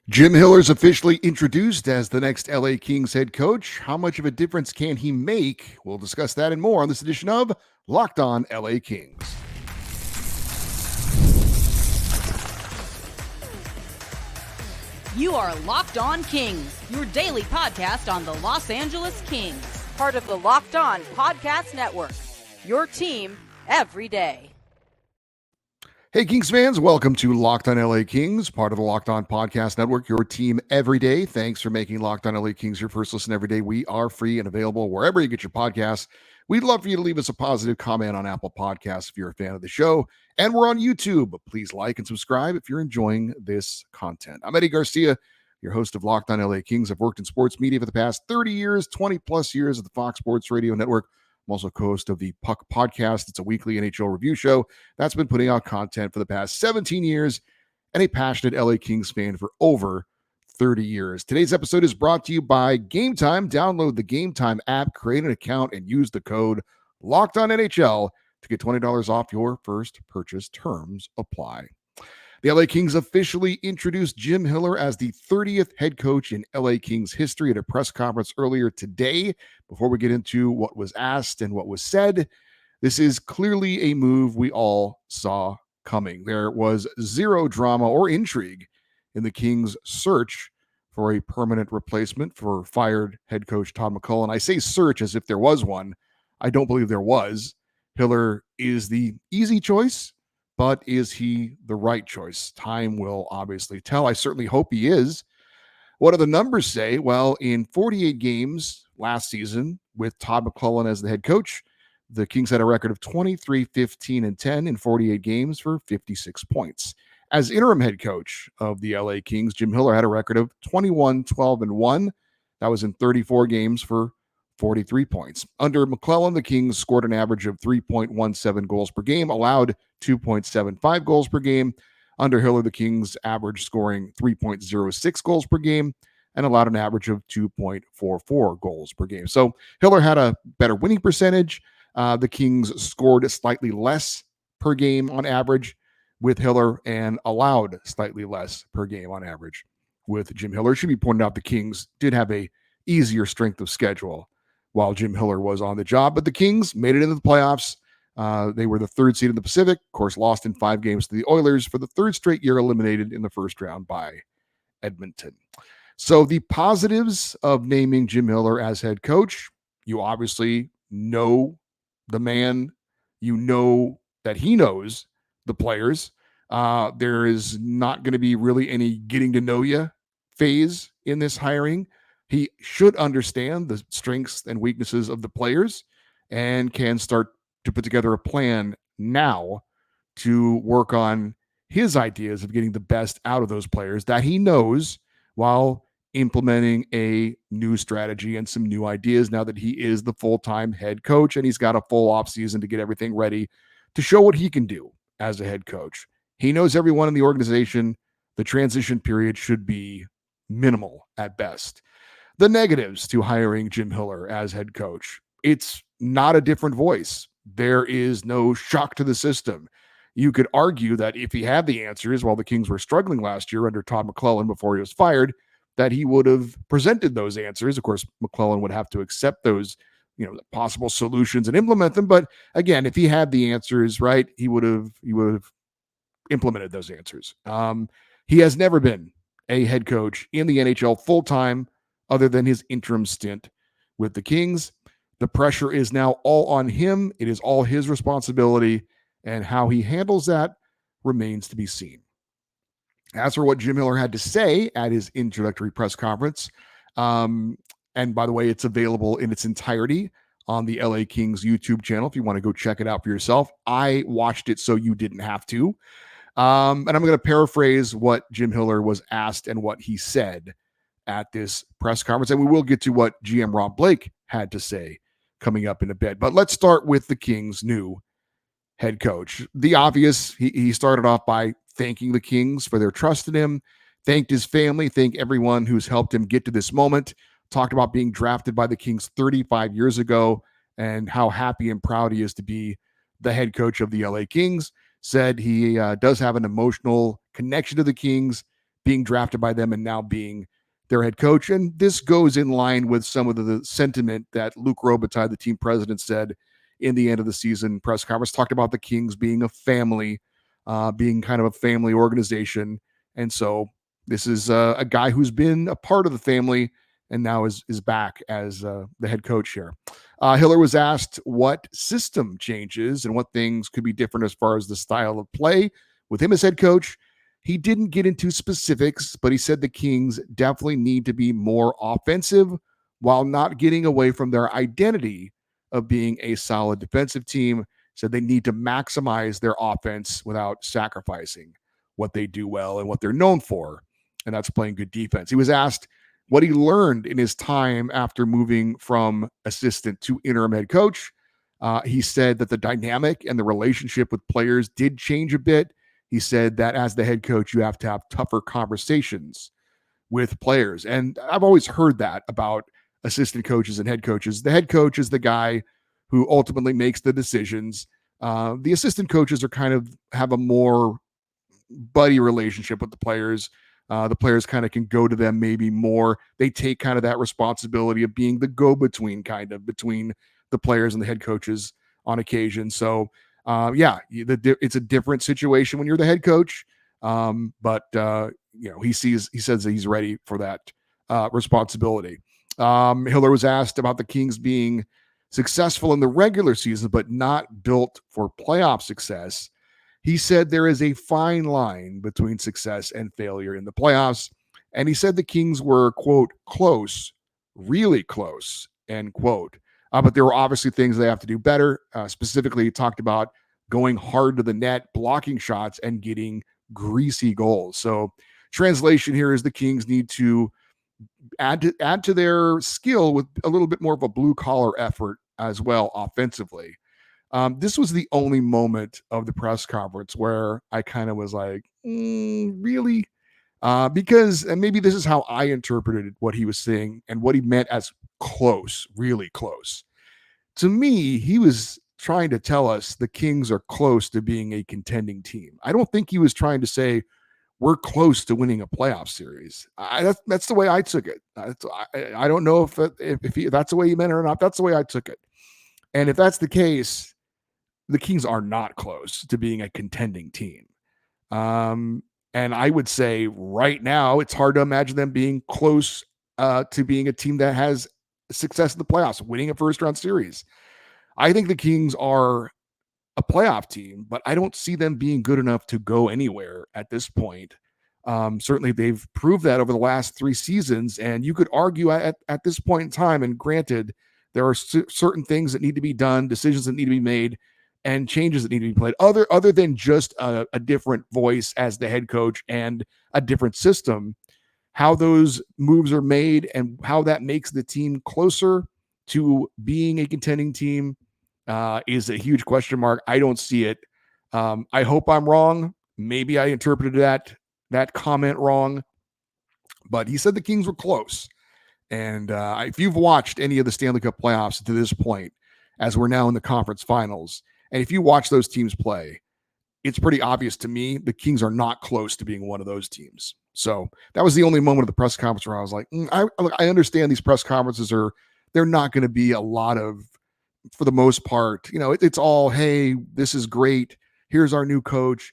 Jim Hiller's officially introduced as the next LA Kings head coach. How much of a difference can he make? We'll discuss that and more on this edition of Locked On LA Kings. You are Locked On Kings, your daily podcast on the Los Angeles Kings, part of the Locked On Podcast Network, your team every day. Hey, Kings fans, welcome to Locked On LA Kings, part of the Locked On Podcast Network, your team every day. Thanks for making Locked On LA Kings your first listen every day. We are free and available wherever you get your podcasts. We'd love for you to leave us a positive comment on Apple Podcasts if you're a fan of the show. And we're on YouTube. Please like and subscribe if you're enjoying this content. I'm Eddie Garcia, your host of Locked On LA Kings. I've worked in sports media for the past 30 years, 20 plus years at the Fox Sports Radio Network. I'm also co-host of the Puck Podcast. It's a weekly NHL review show that's been putting out content for the past 17 years and a passionate LA Kings fan for over 30 years. Today's episode is brought to you by Game Time. Download the Game Time app, create an account, and use the code LOCKEDONNHL to get $20 off your first purchase. Terms apply. The LA Kings officially introduced Jim Hiller as the 30th head coach in LA Kings history at a press conference earlier today. Before we get into what was asked and what was said, this is clearly a move we all saw coming. There was zero drama or intrigue in the Kings' search for a permanent replacement for fired head coach Todd McCullough. I say search as if there was one. I don't believe there was. Hiller is the easy choice, but is he the right choice? Time will obviously tell. I certainly hope he is. What do the numbers say? Well, in 48 games last season with Todd McClellan as the head coach, the Kings had a record of 23, 15, and 10 in 48 games for 56 points. As interim head coach of the LA Kings, Jim Hiller had a record of 21, 12, and 1. That was in 34 games for 43 points. Under McClellan, the Kings scored an average of 3.17 goals per game, allowed 2.75 goals per game. Under Hiller, the Kings averaged scoring 3.06 goals per game and allowed an average of 2.44 goals per game. So Hiller had a better winning percentage. The Kings scored slightly less per game on average with Hiller and allowed slightly less per game on average with Jim Hiller. It should be pointed out the Kings did have a easier strength of schedule while Jim Hiller was on the job, but the Kings made it into the playoffs. They were the third seed in the Pacific, of course, lost in 5 games to the Oilers for the third straight year, eliminated in the first round by Edmonton. So the positives of naming Jim Hiller as head coach, you obviously know the man, you know that he knows the players. There is not going to be really any getting to know you phase in this hiring. He should understand the strengths and weaknesses of the players and can start to put together a plan now to work on his ideas of getting the best out of those players that he knows while implementing a new strategy and some new ideas now that he is the full-time head coach and he's got a full offseason to get everything ready to show what he can do as a head coach. He knows everyone in the organization. The transition period should be minimal at best. The negatives to hiring Jim Hiller as head coach. It's not a different voice. There is no shock to the system. You could argue that if he had the answers while the Kings were struggling last year under Todd McClellan before he was fired, that he would have presented those answers. Of course, McClellan would have to accept those, possible solutions and implement them. But again, if he had the answers, right, he would have implemented those answers. He has never been a head coach in the NHL full-time other than his interim stint with the Kings. The pressure is now all on him. It is all his responsibility, and how he handles that remains to be seen. As for what Jim Hiller had to say at his introductory press conference, and by the way, it's available in its entirety on the LA Kings YouTube channel if you want to go check it out for yourself. I watched it so you didn't have to. And I'm going to paraphrase what Jim Hiller was asked and what he said at this press conference. And we will get to what GM Rob Blake had to say coming up in a bit. But let's start with the Kings' new head coach. The obvious, he started off by thanking the Kings for their trust in him, thanked his family, thanked everyone who's helped him get to this moment, talked about being drafted by the Kings 35 years ago and how happy and proud he is to be the head coach of the LA Kings, said he does have an emotional connection to the Kings being drafted by them and now being their head coach. And this goes in line with some of the sentiment that Luke Robitaille, the team president, said in the end of the season press conference, talked about the Kings being a family, being kind of a family organization. And so this is a guy who's been a part of the family and now is back as the head coach here. Hiller was asked what system changes and what things could be different as far as the style of play with him as head coach. He didn't get into specifics, but he said the Kings definitely need to be more offensive while not getting away from their identity of being a solid defensive team. Said they need to maximize their offense without sacrificing what they do well and what they're known for, and that's playing good defense. He was asked what he learned in his time after moving from assistant to interim head coach. He said that the dynamic and the relationship with players did change a bit. He said that as the head coach, you have to have tougher conversations with players. And I've always heard that about assistant coaches and head coaches. The head coach is the guy who ultimately makes the decisions. The assistant coaches are kind of have a more buddy relationship with the players. The players kind of can go to them maybe more. They take kind of that responsibility of being the go-between kind of between the players and the head coaches on occasion. So it's a different situation when you're the head coach. But he says that he's ready for that responsibility. Hiller was asked about the Kings being successful in the regular season, but not built for playoff success. He said there is a fine line between success and failure in the playoffs. And he said the Kings were, quote, close, really close, end quote. But there were obviously things they have to do better. Specifically, he talked about going hard to the net, blocking shots, and getting greasy goals. So translation here is the Kings need to add to their skill with a little bit more of a blue-collar effort as well offensively. This was the only moment of the press conference where I kind of was like, really? Because, and maybe this is how I interpreted what he was saying and what he meant as close, really close. To me, he was trying to tell us the Kings are close to being a contending team. I don't think he was trying to say we're close to winning a playoff series. That's the way I took it. I don't know if that's the way he meant it or not. That's the way I took it. And if that's the case, the Kings are not close to being a contending team. And I would say right now, it's hard to imagine them being close to being a team that has success in the playoffs, winning a first-round series. I think the Kings are a playoff team, but I don't see them being good enough to go anywhere at this point. Certainly, they've proved that over the last 3 seasons, and you could argue at this point in time, and granted, there are certain things that need to be done, decisions that need to be made, and changes that need to be played other than just a different voice as the head coach and a different system. How those moves are made and how that makes the team closer to being a contending team is a huge question mark. I don't see it. I hope I'm wrong. Maybe I interpreted that comment wrong, but he said the Kings were close. And if you've watched any of the Stanley Cup playoffs to this point, as we're now in the conference finals, and if you watch those teams play, it's pretty obvious to me the Kings are not close to being one of those teams. So that was the only moment of the press conference where I was like, I understand these press conferences they're not going to be a lot of, for the most part, it's all, hey, this is great. Here's our new coach.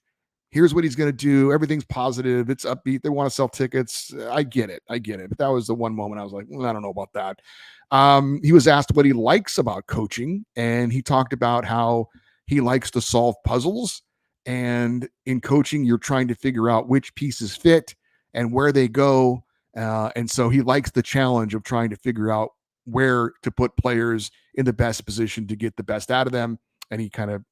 Here's what he's going to do. Everything's positive. It's upbeat. They want to sell tickets. I get it. But that was the one moment I was like, I don't know about that. He was asked what he likes about coaching, and he talked about how he likes to solve puzzles. And in coaching, you're trying to figure out which pieces fit and where they go. And so he likes the challenge of trying to figure out where to put players in the best position to get the best out of them. And he kind of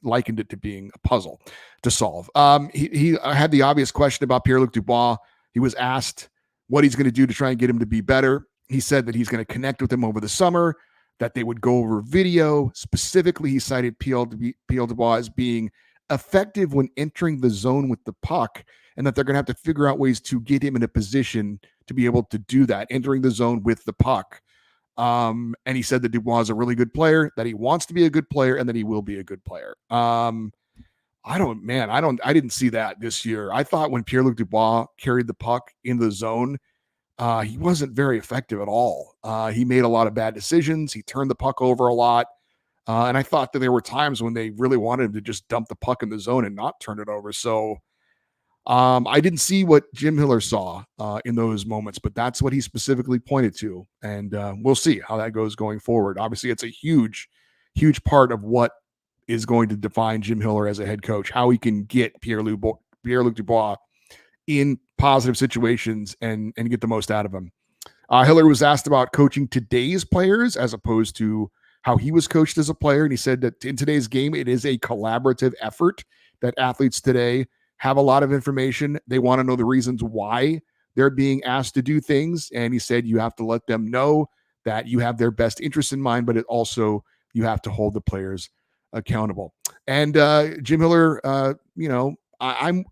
likened it to being a puzzle to solve. He had the obvious question about Pierre-Luc Dubois. He was asked what he's going to do to try and get him to be better. He said that he's going to connect with him over the summer, that they would go over video. Specifically, he cited Pierre Dubois as being effective when entering the zone with the puck, and that they're going to have to figure out ways to get him in a position to be able to do that, entering the zone with the puck. And he said that Dubois is a really good player, that he wants to be a good player, and that he will be a good player. I didn't see that this year. I thought when Pierre-Luc Dubois carried the puck in the zone, he wasn't very effective at all. He made a lot of bad decisions. He turned the puck over a lot. And I thought that there were times when they really wanted him to just dump the puck in the zone and not turn it over. So I didn't see what Jim Hiller saw in those moments, but that's what he specifically pointed to. And we'll see how that goes going forward. Obviously, it's a huge, huge part of what is going to define Jim Hiller as a head coach, how he can get Pierre-Luc Dubois in positive situations and get the most out of him. Hiller was asked about coaching today's players as opposed to how he was coached as a player. And he said that in today's game, it is a collaborative effort, that athletes today have a lot of information. They want to know the reasons why they're being asked to do things. And he said, you have to let them know that you have their best interests in mind, but it also, you have to hold the players accountable. And Jim Hiller, I'm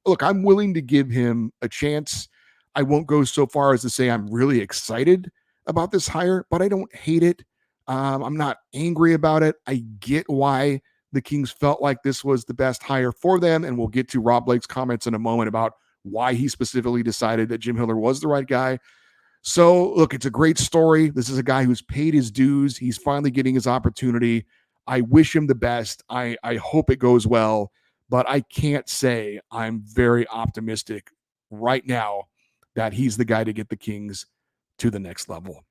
willing to give him a chance. I won't go so far as to say I'm really excited about this hire, but I don't hate it. I'm not angry about it. I get why the Kings felt like this was the best hire for them. And we'll get to Rob Blake's comments in a moment about why he specifically decided that Jim Hiller was the right guy. So, look, it's a great story. This is a guy who's paid his dues. He's finally getting his opportunity. I wish him the best. I hope it goes well, but I can't say I'm very optimistic right now that he's the guy to get the Kings to the next level.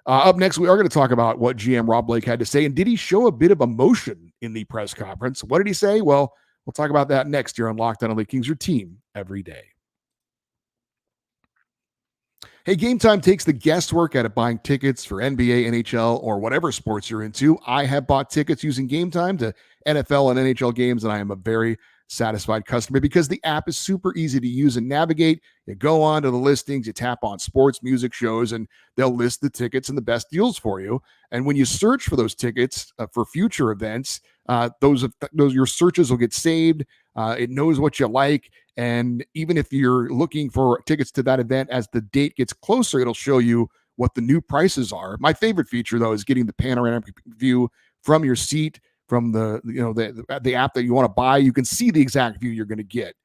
Up next, we are going to talk about what GM Rob Blake had to say, and did he show a bit of emotion in the press conference? What did he say? Well, we'll talk about that next year on Locked On LA Kings, your team every day. Hey, Game Time takes the guesswork out of buying tickets for NBA, NHL, or whatever sports you're into. I have bought tickets using Game Time to NFL and NHL games, and I am a very satisfied customer because the app is super easy to use and navigate. You go on to the listings, you tap on sports, music, shows, and they'll list the tickets and the best deals for you. And when you search for those tickets for future events, those your searches will get saved. It knows what you like. And even if you're looking for tickets to that event, as the date gets closer, it'll show you what the new prices are. My favorite feature, though, is getting the panoramic view from your seat, from the app that you want to buy. You can see the exact view you're going to get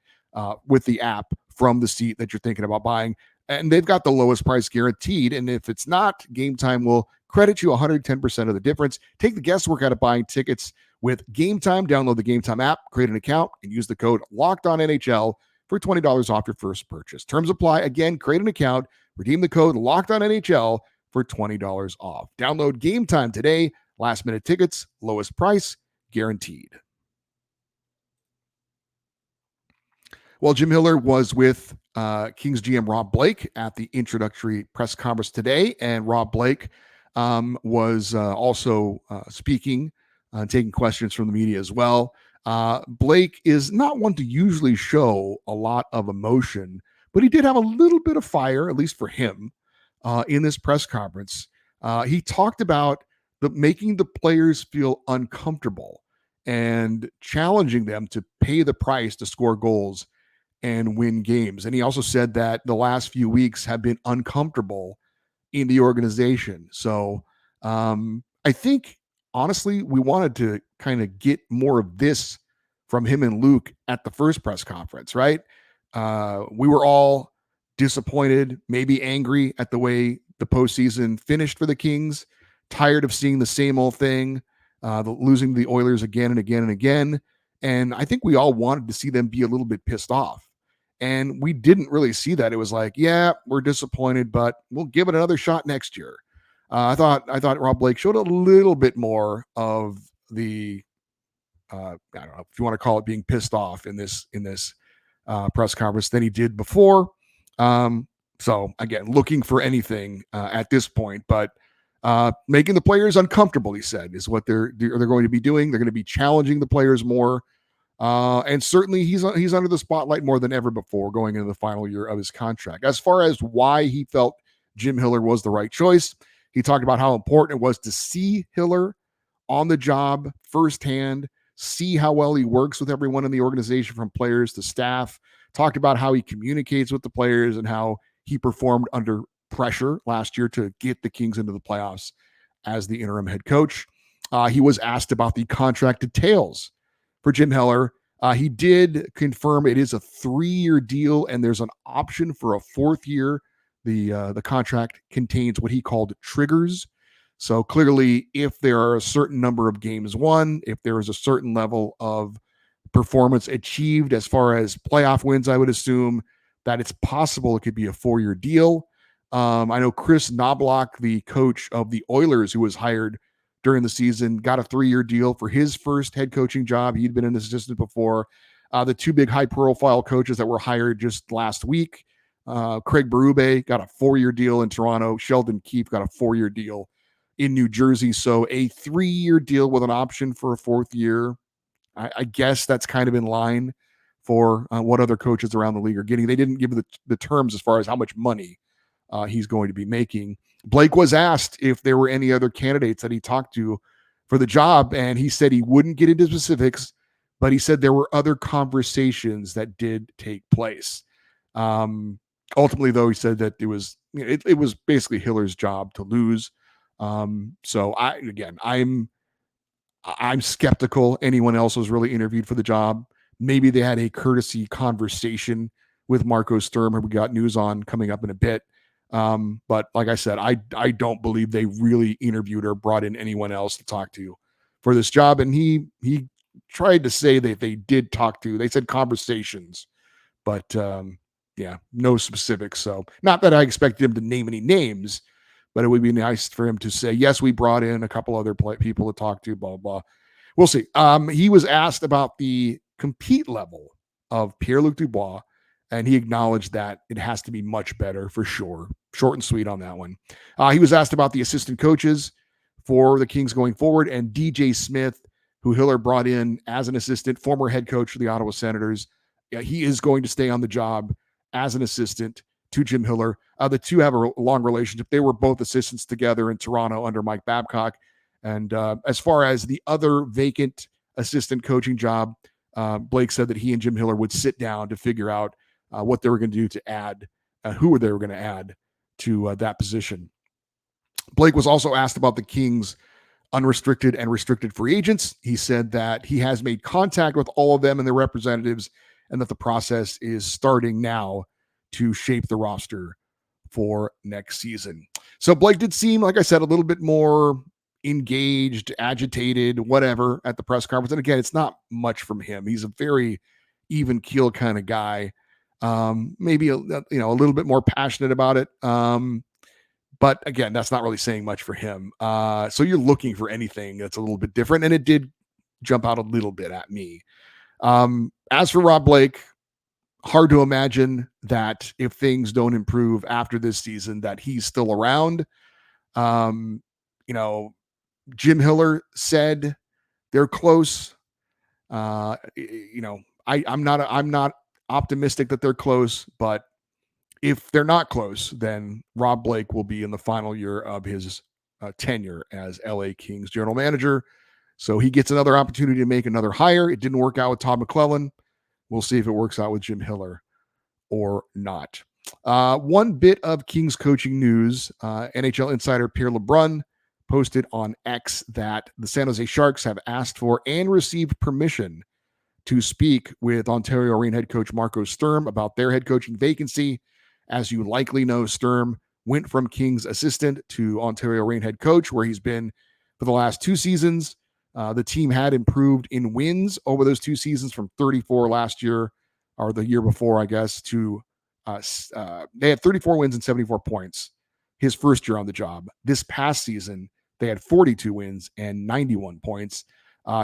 with the app from the seat that you're thinking about buying. And they've got the lowest price guaranteed. And if it's not, Game Time will credit you 110% of the difference. Take the guesswork out of buying tickets with Game Time. Download the Game Time app, create an account, and use the code LOCKEDONNHL for $20 off your first purchase. Terms apply. Again, create an account, redeem the code LOCKEDONNHL for $20 off. Download Game Time today. Last minute tickets, lowest price, guaranteed. Well, Jim Hiller was with Kings GM Rob Blake at the introductory press conference today, and Rob Blake was also speaking and taking questions from the media as well. Blake is not one to usually show a lot of emotion, but he did have a little bit of fire, at least for him, in this press conference. He talked about making the players feel uncomfortable and challenging them to pay the price to score goals and win games. And he also said that the last few weeks have been uncomfortable in the organization. So I think, honestly, we wanted to kind of get more of this from him and Luke at the first press conference, right? We were all disappointed, maybe angry at the way the postseason finished for the Kings, tired of seeing the same old thing, losing the Oilers again and again and again. And I think we all wanted to see them be a little bit pissed off. And we didn't really see that. It was like, yeah, we're disappointed, but we'll give it another shot next year. I thought Rob Blake showed a little bit more of the, I don't know if you want to call it being pissed off in this press conference than he did before. So again, looking for anything at this point, but making the players uncomfortable, he said, is what they're going to be doing. They're going to be challenging the players more. And certainly he's under the spotlight more than ever before going into the final year of his contract. As far as why he felt Jim Hiller was the right choice, he talked about how important it was to see Hiller on the job firsthand, see how well he works with everyone in the organization, from players to staff. Talked about how he communicates with the players and how he performed under pressure last year to get the Kings into the playoffs as the interim head coach. He was asked about the contract details for Jim Hiller. He did confirm it is a 3-year deal, and there's an option for a 4th year. The contract contains what he called triggers. So clearly, if there are a certain number of games won, if there is a certain level of performance achieved as far as playoff wins, I would assume that it's possible it could be a 4-year deal. I know Chris Knobloch, the coach of the Oilers, who was hired during the season, got a 3-year deal for his first head coaching job. He'd been an assistant before. The two big high-profile coaches that were hired just last week, Craig Berube got a 4-year deal in Toronto. Sheldon Keefe got a 4-year deal in New Jersey. So a 3-year deal with an option for a 4th year. I guess that's kind of in line for what other coaches around the league are getting. They didn't give the terms as far as how much money he's going to be making. Blake was asked if there were any other candidates that he talked to for the job, and he said he wouldn't get into specifics, but he said there were other conversations that did take place. Ultimately, though, he said that it was basically Hiller's job to lose. So I'm skeptical anyone else was really interviewed for the job. Maybe they had a courtesy conversation with Marco Sturm, who we got news on coming up in a bit. But like I said, I don't believe they really interviewed or brought in anyone else to talk to for this job. And he tried to say that they did talk to. They said conversations, but yeah, no specifics. So not that I expected him to name any names, but it would be nice for him to say, yes, we brought in a couple other people to talk to, blah, blah. We'll see. He was asked about the compete level of Pierre-Luc Dubois, and he acknowledged that it has to be much better for sure. Short and sweet on that one. He was asked about the assistant coaches for the Kings going forward, and DJ Smith, who Hiller brought in as an assistant, former head coach for the Ottawa Senators. Yeah, he is going to stay on the job as an assistant to Jim Hiller. The two have a long relationship. They were both assistants together in Toronto under Mike Babcock. And as far as the other vacant assistant coaching job, Blake said that he and Jim Hiller would sit down to figure out what they were going to do to add, who they were going to add to that position. Blake was also asked about the Kings' unrestricted and restricted free agents. He said that he has made contact with all of them and their representatives, and that the process is starting now to shape the roster for next season. So Blake did seem, like I said, a little bit more engaged, agitated, whatever at the press conference. And again, it's not much from him. He's a very even keel kind of guy. Maybe a little bit more passionate about it. But again, that's not really saying much for him. So you're looking for anything that's a little bit different, and it did jump out a little bit at me. As for Rob Blake, hard to imagine that if things don't improve after this season, that he's still around. Jim Hiller said they're close. I'm not optimistic that they're close, but if they're not close, then Rob Blake will be in the final year of his tenure as LA Kings general manager. So he gets another opportunity to make another hire. It didn't work out with Todd McClellan. We'll see if it works out with Jim Hiller or not. One bit of Kings coaching news. NHL insider Pierre LeBrun posted on X that the San Jose Sharks have asked for and received permission to speak with Ontario Reign head coach Marco Sturm about their head coaching vacancy. As you likely know, Sturm went from Kings assistant to Ontario Reign head coach, where he's been for the last 2 seasons. The team had improved in wins over those 2 seasons from 34 last year, or the year before, I guess, to they had 34 wins and 74 points his first year on the job. This past season, they had 42 wins and 91 points.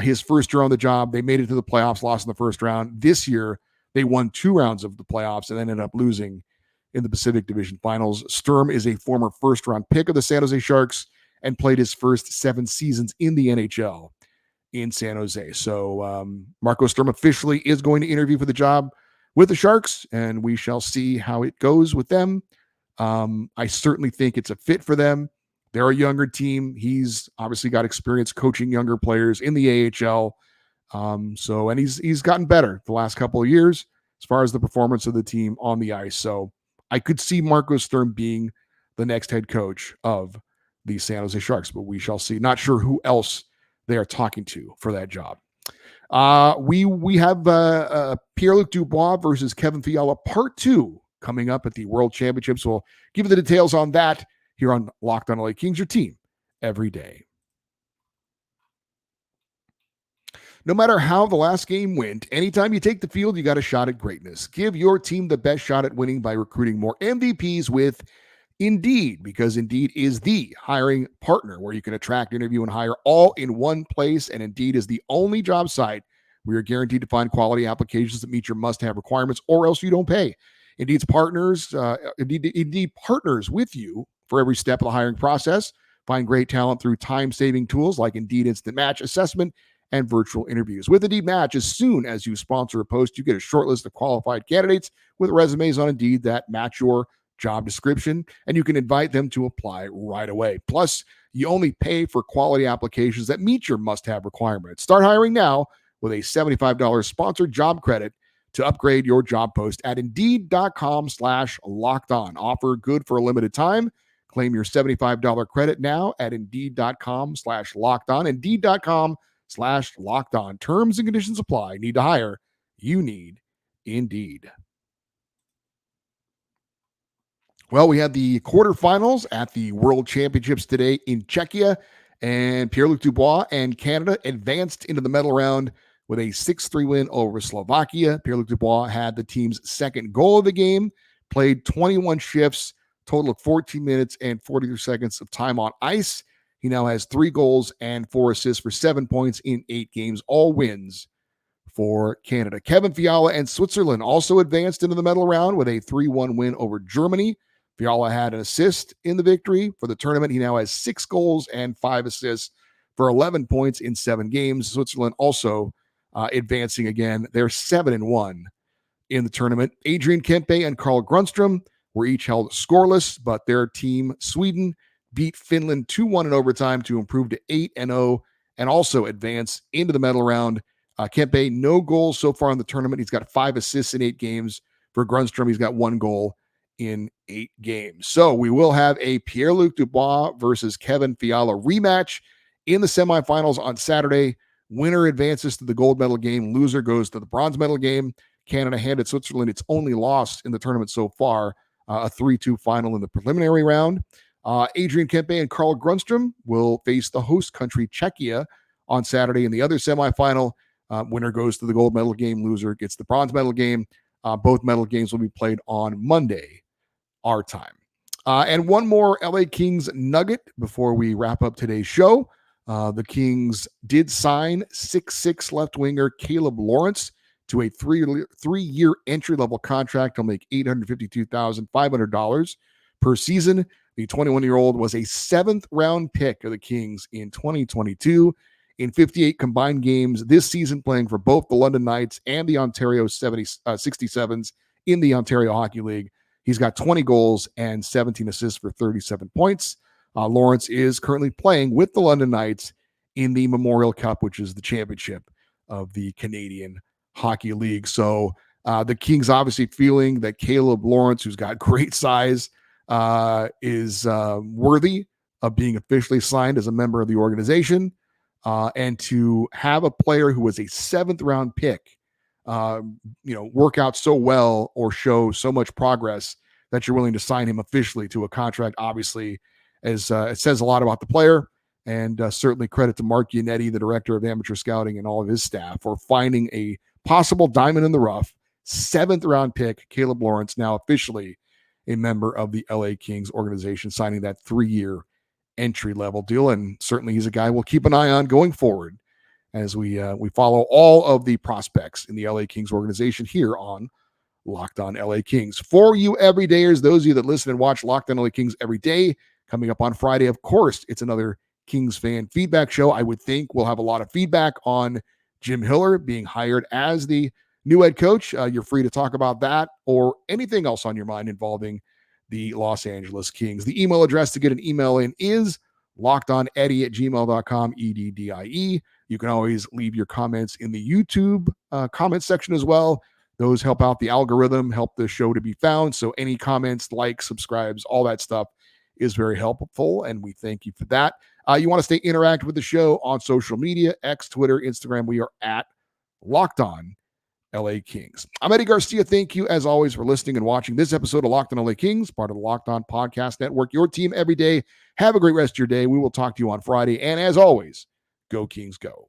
His first year on the job, they made it to the playoffs, lost in the first round. This year, they won 2 rounds of the playoffs and ended up losing in the Pacific Division Finals. Sturm is a former first-round pick of the San Jose Sharks and played his first 7 seasons in the NHL in San Jose. So Marco Sturm officially is going to interview for the job with the Sharks, and we shall see how it goes with them. I certainly think it's a fit for them. They're a younger team. He's obviously got experience coaching younger players in the AHL. And he's gotten better the last couple of years as far as the performance of the team on the ice. So I could see Marco Sturm being the next head coach of the San Jose Sharks, but we shall see. Not sure who else they are talking to for that job. We have Pierre-Luc Dubois versus Kevin Fiala Part 2 coming up at the World Championships. We'll give you the details on that here on Locked On LA Kings, your team every day. No matter how the last game went, anytime you take the field, you got a shot at greatness. Give your team the best shot at winning by recruiting more MVPs with Indeed, because Indeed is the hiring partner where you can attract, interview, and hire all in one place. And Indeed is the only job site where you're guaranteed to find quality applications that meet your must-have requirements, or else you don't pay. Indeed partners with you for every step of the hiring process. Find great talent through time-saving tools like Indeed Instant Match Assessment and virtual interviews. With Indeed Match, as soon as you sponsor a post, you get a short list of qualified candidates with resumes on Indeed that match your job description, and you can invite them to apply right away. Plus, you only pay for quality applications that meet your must-have requirements. Start hiring now with a $75 sponsored job credit to upgrade your job post at Indeed.com/lockedon. Offer good for a limited time. Claim your $75 credit now at Indeed.com/lockedon. Indeed.com/lockedon. Terms and conditions apply. Need to hire? You need Indeed. Well, we had the quarterfinals at the World Championships today in Czechia, and Pierre-Luc Dubois and Canada advanced into the medal round with a 6-3 win over Slovakia. Pierre-Luc Dubois had the team's second goal of the game, played 21 shifts, total of 14 minutes and 43 seconds of time on ice. He now has 3 goals and 4 assists for 7 points in 8 games, all wins for Canada. Kevin Fiala and Switzerland also advanced into the medal round with a 3-1 win over Germany. Fiala had an assist in the victory for the tournament. He now has 6 goals and 5 assists for 11 points in 7 games. Switzerland also advancing again. They're 7-1 in the tournament. Adrian Kempe and Carl Grundstrom were each held scoreless, but their team, Sweden, beat Finland 2-1 in overtime to improve to 8-0 and also advance into the medal round. Kempe, no goals so far in the tournament. He's got 5 assists in 8 games. For Grundstrom, he's got 1 goal in 8 games. So we will have a Pierre-Luc Dubois versus Kevin Fiala rematch in the semifinals on Saturday. Winner advances to the gold medal game. Loser goes to the bronze medal game. Canada handed Switzerland its only loss in the tournament so far, a 3-2 final in the preliminary round. Adrian Kempe and Carl Grundstrom will face the host country, Czechia, on Saturday in the other semifinal. Winner goes to the gold medal game. Loser gets the bronze medal game. Both medal games will be played on Monday, our time. And one more LA Kings nugget before we wrap up today's show. The Kings did sign 6'6" left winger Caleb Lawrence to a three-year entry-level contract. He'll make $852,500 per season. The 21-year-old was a 7th-round pick of the Kings in 2022 in 58 combined games this season, playing for both the London Knights and the Ontario 67s in the Ontario Hockey League. He's got 20 goals and 17 assists for 37 points. Lawrence is currently playing with the London Knights in the Memorial Cup, which is the championship of the Canadian Hockey League. So the Kings obviously feeling that Caleb Lawrence, who's got great size, is worthy of being officially signed as a member of the organization. And to have a player who was a 7th-round pick, work out so well or show so much progress that you're willing to sign him officially to a contract, obviously, as it says a lot about the player. And certainly credit to Mark Yannetti, the director of amateur scouting, and all of his staff for finding a possible diamond in the rough. 7th-round pick, Caleb Lawrence, now officially a member of the LA Kings organization, signing that 3-year entry-level deal. And certainly he's a guy we'll keep an eye on going forward as we follow all of the prospects in the LA Kings organization here on Locked On LA Kings. For you everydayers, those of you that listen and watch Locked On LA Kings every day, coming up on Friday, of course, it's another Kings fan feedback show. I would think we'll have a lot of feedback on Jim Hiller being hired as the new head coach. You're free to talk about that or anything else on your mind involving the Los Angeles Kings. The email address to get an email in is lockedoneddie@gmail.com, EDDIE. You can always leave your comments in the YouTube comment section as well. Those help out the algorithm, help the show to be found. So any comments, likes, subscribes, all that stuff is very helpful, and we thank you for that. You want to stay interactive with the show on social media, X, Twitter, Instagram. We are at Locked On LA Kings. I'm Eddie Garcia. Thank you, as always, for listening and watching this episode of Locked On LA Kings, part of the Locked On Podcast Network, your team every day. Have a great rest of your day. We will talk to you on Friday. And as always, go Kings, go.